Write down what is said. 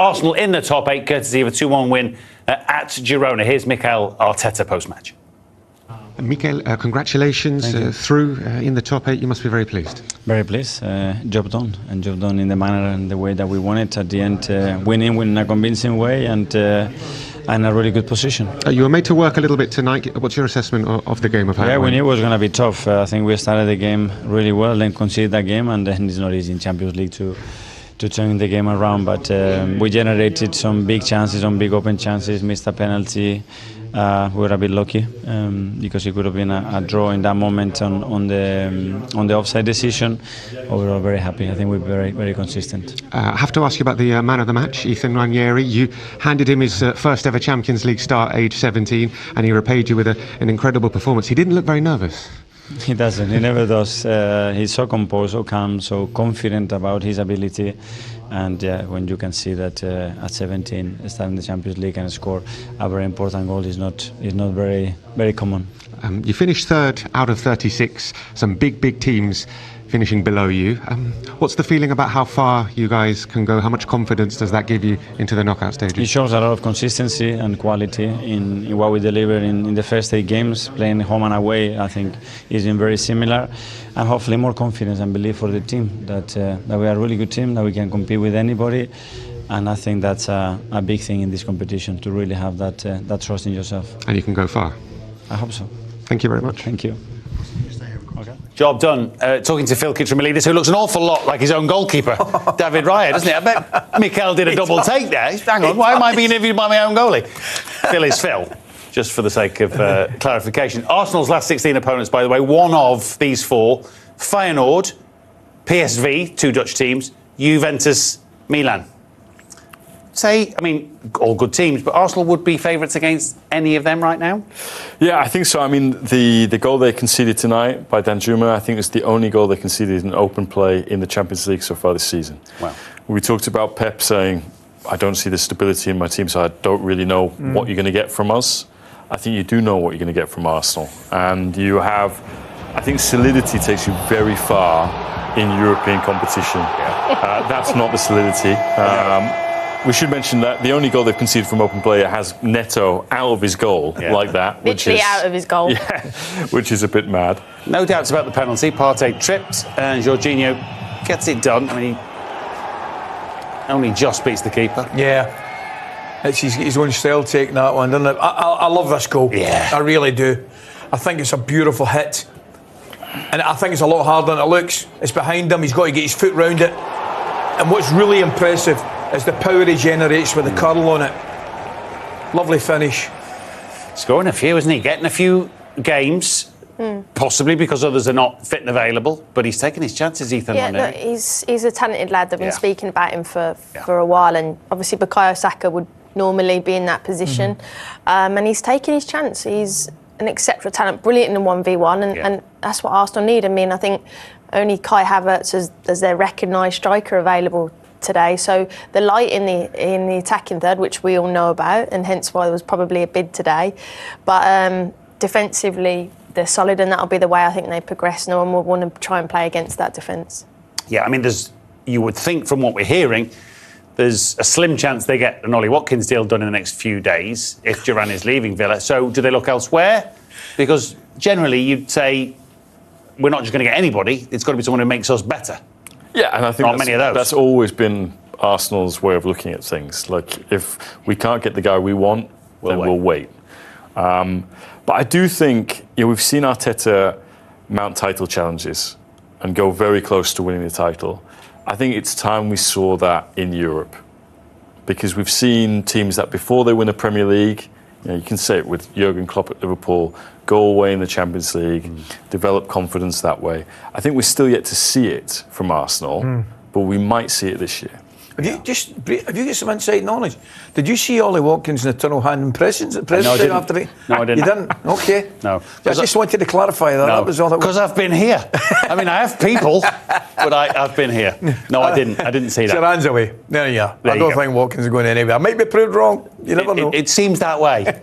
Arsenal in the top 8, courtesy of a 2-1 win at Girona. Here's Mikel Arteta post-match. Mikel, congratulations through in the top 8. You must be very pleased. Very pleased. Job done, and job done in the manner and the way that we won it. At the end, winning in a convincing way and a really good position. You were made to work a little bit tonight. What's your assessment of the game? Yeah, we knew it was going to be tough. I think we started the game really well, then conceded that game, and then it's not easy in Champions League to turn the game around. But we generated some big chances, some big open chances, missed a penalty. We were a bit lucky because it could have been a draw in that moment on the offside decision. Overall, very happy. I think we're very consistent. I have to ask you about the man of the match, Ethan Ranieri. You handed him his first ever Champions League start, age 17, and he repaid you with an incredible performance. He didn't look very nervous. He doesn't. He never does. He's so composed, so calm, so confident about his ability. And when you can see that at 17, starting the Champions League and score a very important goal is not very common. You finished third out of 36. Some big teams finishing below you. What's the feeling about how far you guys can go? How much confidence does that give you into the knockout stages? It shows a lot of consistency and quality in what we delivered in the first 8 games. Playing home and away, I think, is been very similar. And hopefully more confidence and belief for the team that we are a really good team, that we can compete with anybody. And I think that's a big thing in this competition, to really have that trust in yourself. And you can go far. I hope so. Thank you very much. Thank you. Okay. Job done. Talking to Phil Kitramilidis, who looks an awful lot like his own goalkeeper, David Raya, doesn't he? I bet Mikel did a double take there. Hang on, why am I being interviewed by my own goalie? Phil is Phil, just for the sake of clarification. Arsenal's last 16 opponents, by the way, one of these 4, Feyenoord, PSV, 2 Dutch teams, Juventus, Milan. All good teams, but Arsenal would be favourites against any of them right now? Yeah, I think so. I mean, the goal they conceded tonight by Danjuma, I think is the only goal they conceded in open play in the Champions League so far this season. Wow. We talked about Pep saying, I don't see the stability in my team, so I don't really know what you're going to get from us. I think you do know what you're going to get from Arsenal. And you have, I think solidity takes you very far in European competition. Yeah. That's not the solidity. We should mention that the only goal they've conceded from open play has Neto out of his goal like that. Literally out of his goal. Yeah, which is a bit mad. No doubts about the penalty. Partey tripped and Jorginho gets it done. I mean, he only just beats the keeper. Yeah. It's his own style taking that one, doesn't it? I love this goal. Yeah. I really do. I think it's a beautiful hit. And I think it's a lot harder than it looks. It's behind him. He's got to get his foot round it. And what's really impressive is the power he generates with the curl on it. Lovely finish. Scoring a few, isn't he? Getting a few games, possibly because others are not fit and available, but he's taking his chances, Ethan. Yeah, look, he's a talented lad. I've been speaking about him for a while, and obviously Bukayo Saka would normally be in that position. And he's taking his chance. He's an exceptional talent, brilliant in the 1v1, and that's what Arsenal need. I mean, I think only Kai Havertz as their recognised striker available today, so the light in the attacking third, which we all know about, and hence why there was probably a bid today, but defensively they're solid, and that'll be the way I think they progress. No one will want to try and play against that defence. Yeah, I mean, you would think from what we're hearing, there's a slim chance they get an Ollie Watkins deal done in the next few days if Duran is leaving Villa. So do they look elsewhere? Because generally you'd say we're not just going to get anybody, it's got to be someone who makes us better. Yeah, and I think many of those. That's always been Arsenal's way of looking at things. Like, if we can't get the guy we want, we'll wait. But I do think, we've seen Arteta mount title challenges and go very close to winning the title. I think it's time we saw that in Europe, because we've seen teams that before they win a Premier League, you can say it with Jurgen Klopp at Liverpool, go away in the Champions League, develop confidence that way. I think we're still yet to see it from Arsenal, but we might see it this year. Have you got some inside knowledge? Did you see Ollie Watkins in the tunnel handing presents at press after he? No, I didn't. You didn't? Okay. No. I just wanted to clarify that. No, that was all. Because I've been here. I mean, I have people, but I've been here. No, I didn't. I didn't see that. Your hands away. There you are. There I don't think Watkins is going anywhere. I might be proved wrong. You never know. It seems that way.